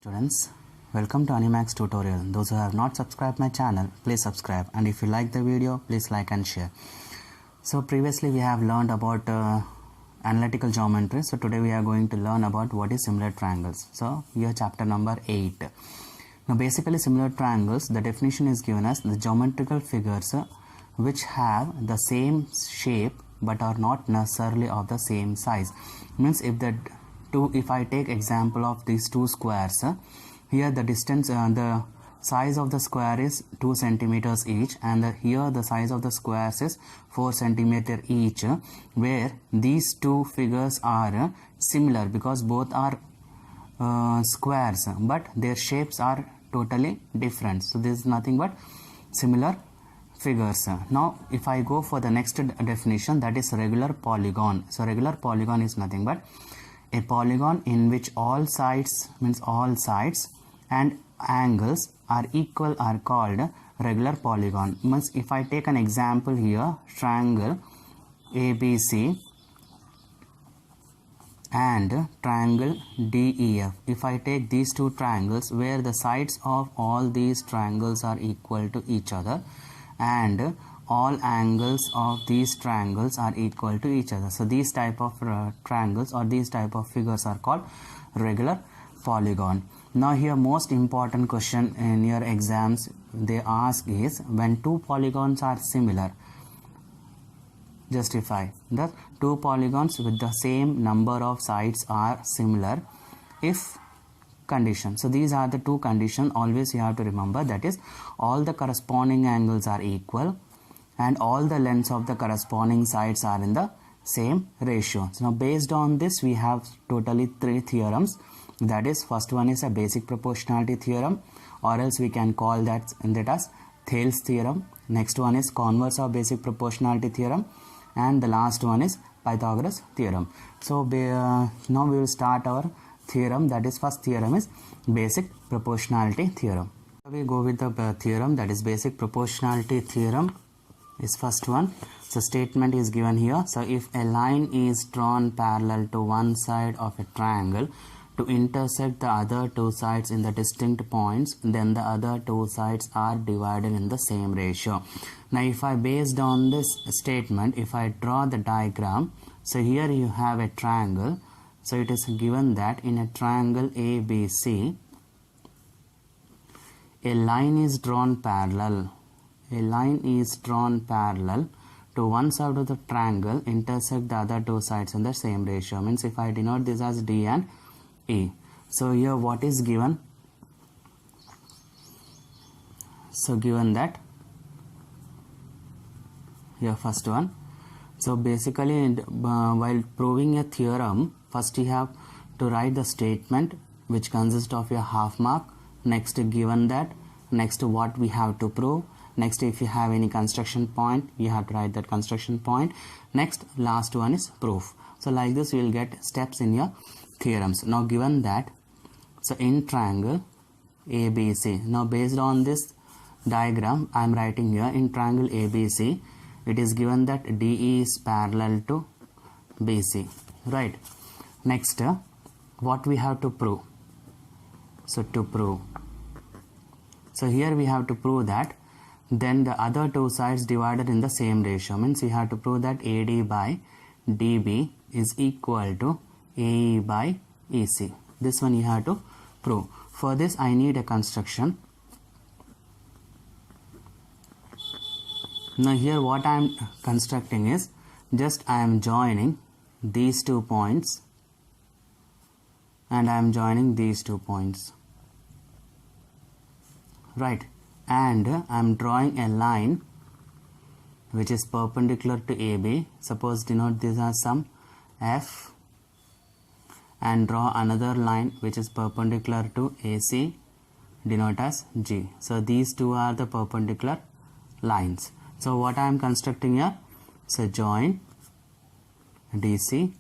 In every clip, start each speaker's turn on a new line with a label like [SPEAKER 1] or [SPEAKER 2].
[SPEAKER 1] Students, welcome to Animax tutorial. Those who have not subscribed my channel, please subscribe, and if you like the video, please like and share. So previously we have learned about analytical geometry. So today we are going to learn about what is similar triangles. So here chapter number 8. Now basically similar triangles, the definition is given as the geometrical figures which have the same shape but are not necessarily of the same size. Means if I take example of these two squares, here the distance, the size of the square is 2 centimeters each, and here the size of the squares is 4 centimeter each, where these two figures are similar because both are squares, but their shapes are totally different. So this is nothing but similar figures. Now if I go for the next definition, that is regular polygon. So regular polygon is nothing but a polygon in which all sides, means all sides and angles are equal, are called regular polygon. Means if I take an example here, triangle ABC and triangle DEF. If I take these two triangles where the sides of all these triangles are equal to each other and all angles of these triangles are equal to each other. So these type of triangles or these type of figures are called regular polygon. Now here most important question in your exams they ask is, when two polygons are similar, justify the two polygons with the same number of sides are similar if condition. So these are the two conditions always you have to remember, that is all the corresponding angles are equal and all the lengths of the corresponding sides are in the same ratio. So now based on this we have totally 3 theorems. That is, first one is a basic proportionality theorem, or else we can call that as Thales theorem. Next one is converse of basic proportionality theorem, and the last one is Pythagoras theorem. So now we will start our theorem. That is, first theorem is basic proportionality theorem. We go with the theorem, that is basic proportionality theorem is first one. So statement is given here. So if a line is drawn parallel to one side of a triangle to intersect the other two sides in the distinct points, then the other two sides are divided in the same ratio. Now if I based on this statement, if I draw the diagram, so here you have a triangle. So it is given that in a triangle ABC, a line is drawn parallel. A line is drawn parallel to one side of the triangle intersect the other two sides in the same ratio. Means if I denote this as D and E. So here what is given? So given that here first one. So basically while proving a theorem, first you have to write the statement which consists of a half mark. Next given that. Next what we have to prove. Next if you have any construction point, you have to write that construction point. Next last one is proof. So like this you will get steps in your theorems. Now given that, so in triangle ABC, now based on this diagram I am writing here, in triangle ABC it is given that DE is parallel to BC, right? Next what we have to prove? So to prove, so here we have to prove that then the other two sides divided in the same ratio. Means we have to prove that AD by DB is equal to AE by EC. This one you have to prove. For this I need a construction. Now here what I am constructing is, just I am joining these 2 points and I am joining these 2 points, right? And I am drawing a line which is perpendicular to AB. Suppose denote this as some F, and draw another line which is perpendicular to AC, denote as G. So these two are the perpendicular lines. So what I am constructing here? So join DC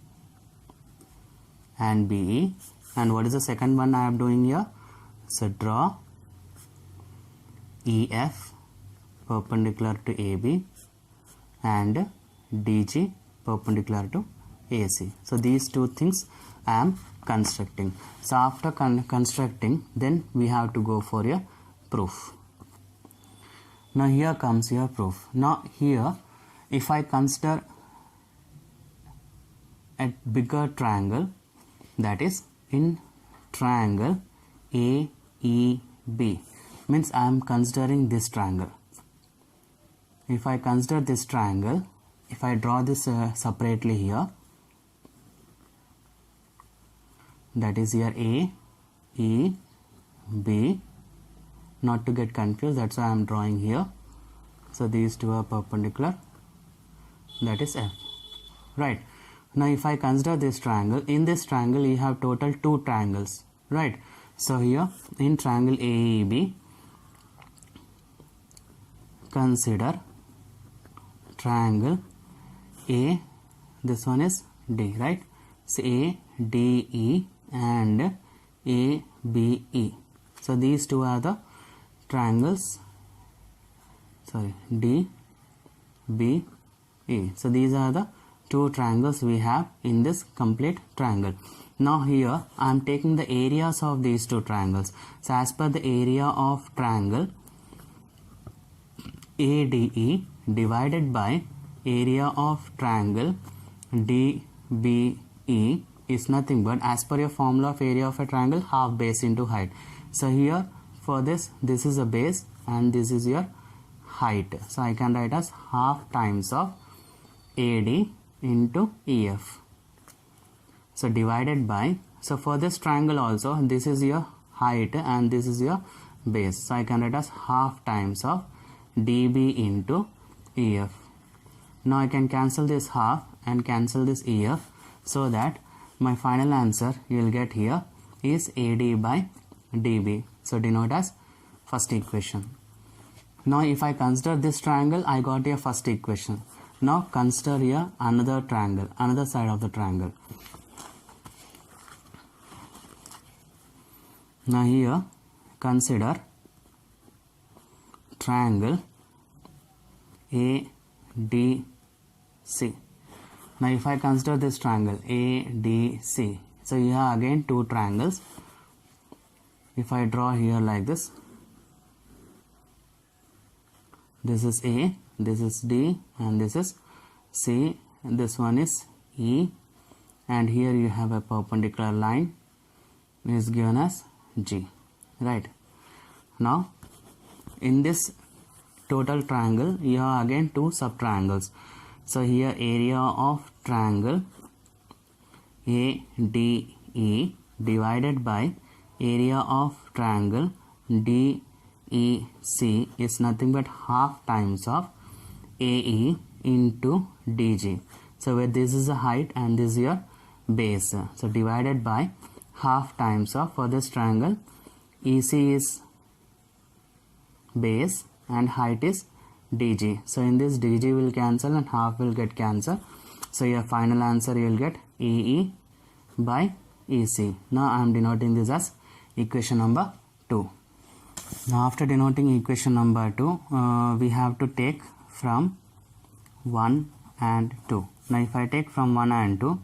[SPEAKER 1] and BE. And what is the second one I am doing here? So draw EF perpendicular to AB and DG perpendicular to AC. So these two things I am constructing. So after constructing, then we have to go for a proof. Now here comes your proof. Now here, if I consider a bigger triangle, that is in triangle AEB, means I am considering this triangle. If I consider this triangle, if I draw this separately here, that is here A, E, B, not to get confused, that's why I am drawing here. So these two are perpendicular, that is F, right? Now if I consider this triangle, in this triangle you have total 2 triangles, right? So here in triangle AEB, consider triangle A, this one is D, right? So ADE and ABE. So these two are the triangles, sorry, DBE. So these are the 2 triangles we have in this complete triangle. Now here I am taking the areas of these 2 triangles. So as per the area of triangle ADE divided by area of triangle DBE is nothing but, as per your formula of area of a triangle, half base into height. So here for this is a base and this is your height. So I can write as half times of AD into EF. So divided by, so for this triangle also, this is your height and this is your base. So I can write as half times of DB into EF. Now I can cancel this half and cancel this EF, so that my final answer you will get here is AD by DB. So denote as first equation. Now if I consider this triangle, I got a first equation. Now consider here another triangle, another side of the triangle. Now here consider triangle ADC. Now if I consider this triangle ADC, so you have again 2 triangles. If I draw here like this, this is A, this is D, and this is C, and this one is E, and here you have a perpendicular line is given as G, right? Now in this total triangle you have again 2 sub-triangles. So here area of triangle ADE divided by area of triangle DEC is nothing but half times of AE into DG. So where this is the height and this is your base. So divided by half times of, for this triangle, EC is base and height is DG. So in this DG will cancel and half will get cancelled. So your final answer you will get EE by EC. Now I am denoting this as equation number 2. Now after denoting equation number 2, we have to take from 1 and 2. Now if I take from 1 and 2,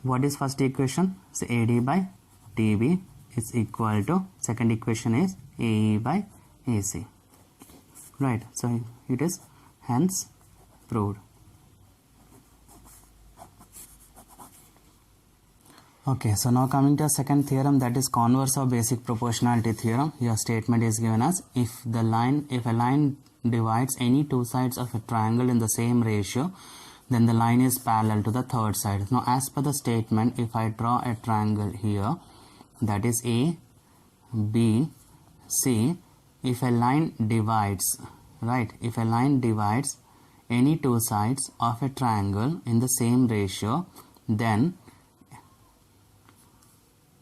[SPEAKER 1] what is first equation? So AD by DB is equal to, second equation is AE by AC. Right, so it is hence proved. Okay, so now coming to a second theorem, that is converse of basic proportionality theorem. Your statement is given as, if a line divides any 2 sides of a triangle in the same ratio, then the line is parallel to the third side. Now as per the statement, if I draw a triangle here, that is A, B, C, if a line divides, right, if a line divides any 2 sides of a triangle in the same ratio, then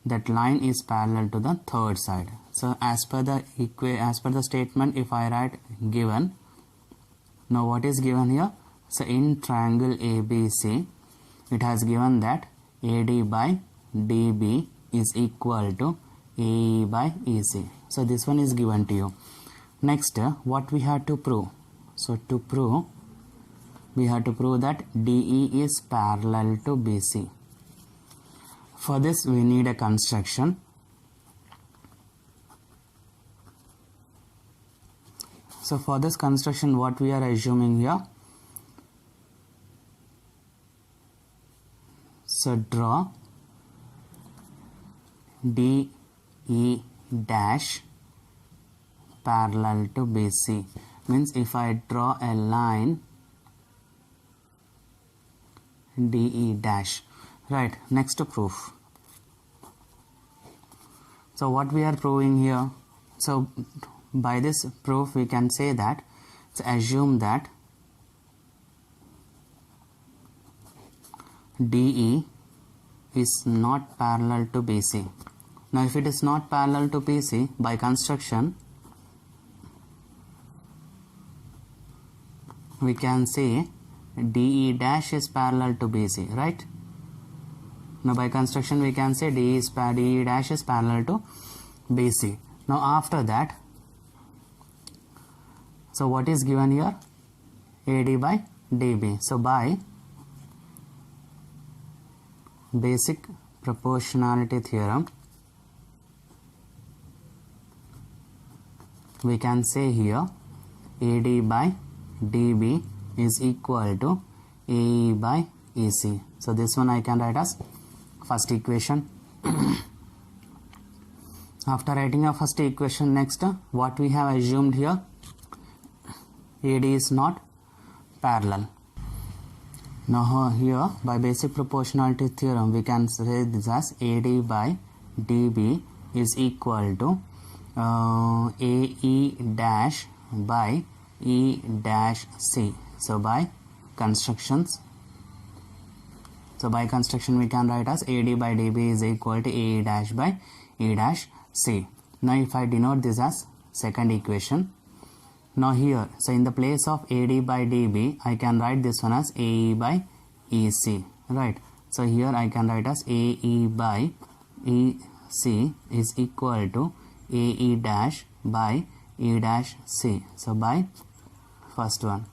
[SPEAKER 1] that line is parallel to the third side. So as per the statement, if I write given, now what is given here? So in triangle ABC, it has given that AD by DB is equal to AE by EC. So this one is given to you. Next, what we have to prove? So to prove, we have to prove that DE is parallel to BC. For this we need a construction. So for this construction, what we are assuming here, so draw DE dash parallel to BC. Means if I draw a line DE dash, right? Next proof. So what we are proving here, so by this proof we can say that, so assume that DE is not parallel to BC. Now if it is not parallel to BC, by construction we can say DE dash is parallel to BC, right? Now by construction we can say DE dash is parallel to BC. Now after that, so what is given here? AD by DB. So by basic proportionality theorem, we can say here AD by DB is equal to AE by EC. So this one I can write as first equation. After writing a first equation, next what we have assumed here, AD is not parallel. Now here by basic proportionality theorem we can say this as AD by DB is equal to AE dash by E dash C. So by constructions, so by construction we can write as AD by DB is equal to AE dash by E dash C. Now if I denote this as second equation, now here, so in the place of AD by DB, I can write this one as AE by EC, right? So here I can write as AE by EC is equal to AE dash by E dash C. So by first one.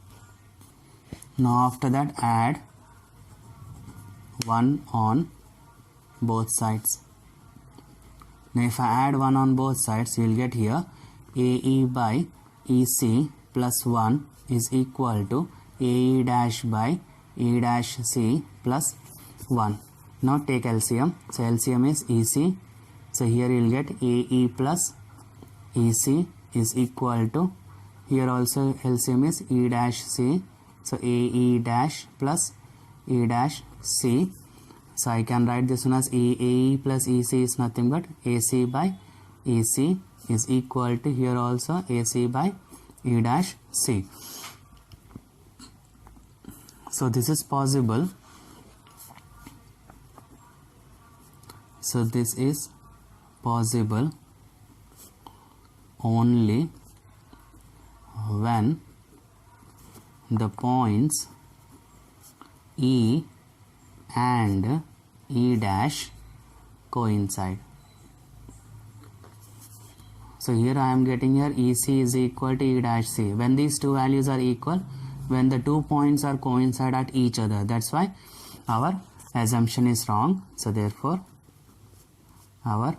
[SPEAKER 1] Now after that add 1 on both sides. Now if I add 1 on both sides, you will get here AE by EC plus 1 is equal to AE dash by E dash C plus 1. Now take LCM. So LCM is EC. So here you will get AE plus EC is equal to, here also LCM is E dash C. So AE dash plus E dash C. So I can write this one as AE plus EC is nothing but AC by EC is equal to, here also AC by E dash C. So this is possible. So this is possible only when the points E and E dash coincide. So here I am getting here EC is equal to E dash C. When these two values are equal, when the 2 points are coincide at each other, that's why our assumption is wrong. So therefore our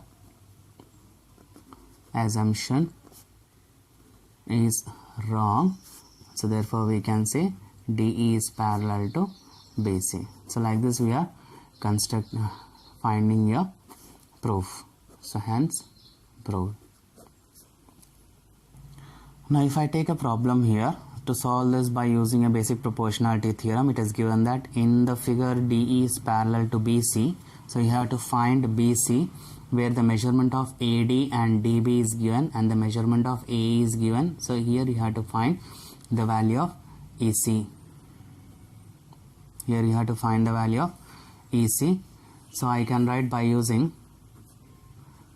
[SPEAKER 1] assumption is wrong. So therefore we can say DE is parallel to BC. So like this we are finding a proof. So hence proved. Now if I take a problem here, to solve this by using a basic proportionality theorem, it is given that in the figure DE is parallel to BC. So you have to find BC where the measurement of AD and DB is given and the measurement of AE is given. So here you have to find the value of EC. Here you have to find the value of EC. So I can write by using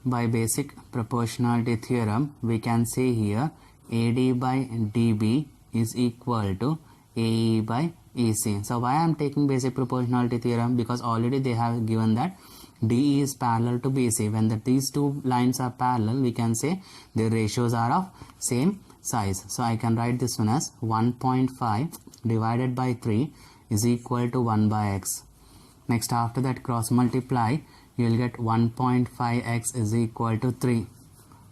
[SPEAKER 1] by basic proportionality theorem, we can say here AD by DB is equal to AE by EC. So why I am taking basic proportionality theorem? Because already they have given that DE is parallel to BC. When these two lines are parallel, we can say their ratios are of same size. So I can write this one as 1.5 divided by 3 is equal to 1 by x. Next after that cross multiply, you will get 1.5x is equal to 3.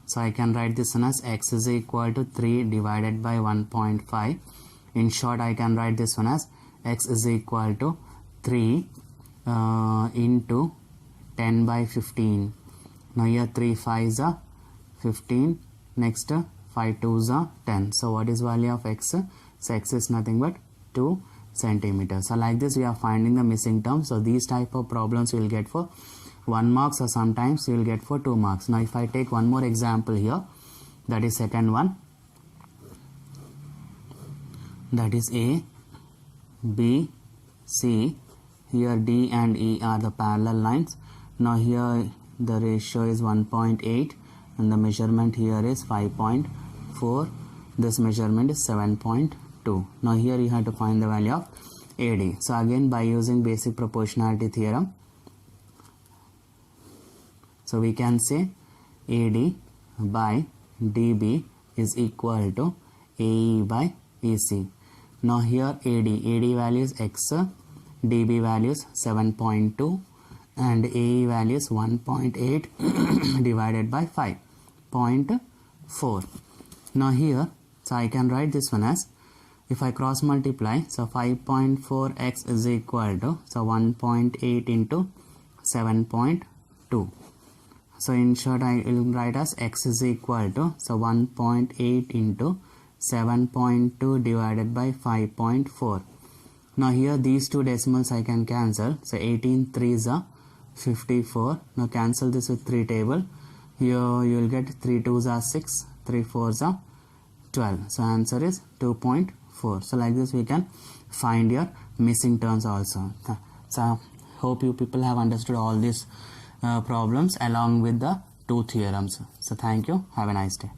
[SPEAKER 1] So I can write this one as x is equal to 3 divided by 1.5. In short, I can write this one as x is equal to 3 into 10 by 15. Now here 3 5s are 15. Next 5 2s are 10. So what is value of x? So x is nothing but 2 centimeters. So like this we are finding the missing term. So these type of problems you will get for 1 marks, or sometimes you will get for 2 marks. Now if I take one more example here, that is second one, that is A, B, C. Here D and E are the parallel lines. Now here the ratio is 1.8 and the measurement here is 5.4. This measurement is 7.2. Now here you have to find the value of AD. So again, by using basic proportionality theorem, so we can say AD by DB is equal to AE by EC. Now here AD value is x, DB value is 7.2 and AE value is 1.8 divided by 5.4. Now here, so I can write this one as, if I cross multiply, so 5.4x is equal to, so 1.8 into 7.2. So in short, I will write as x is equal to, so 1.8 into 7.2 divided by 5.4. Now here these two decimals I can cancel. So 18 3s are 54. Now cancel this with 3 table. Here you will get 3 2s are 6, 3 4s are 12. So answer is 2.4. So like this we can find your missing terms also. So hope you people have understood all these problems along with the two theorems. So thank you. Have a nice day.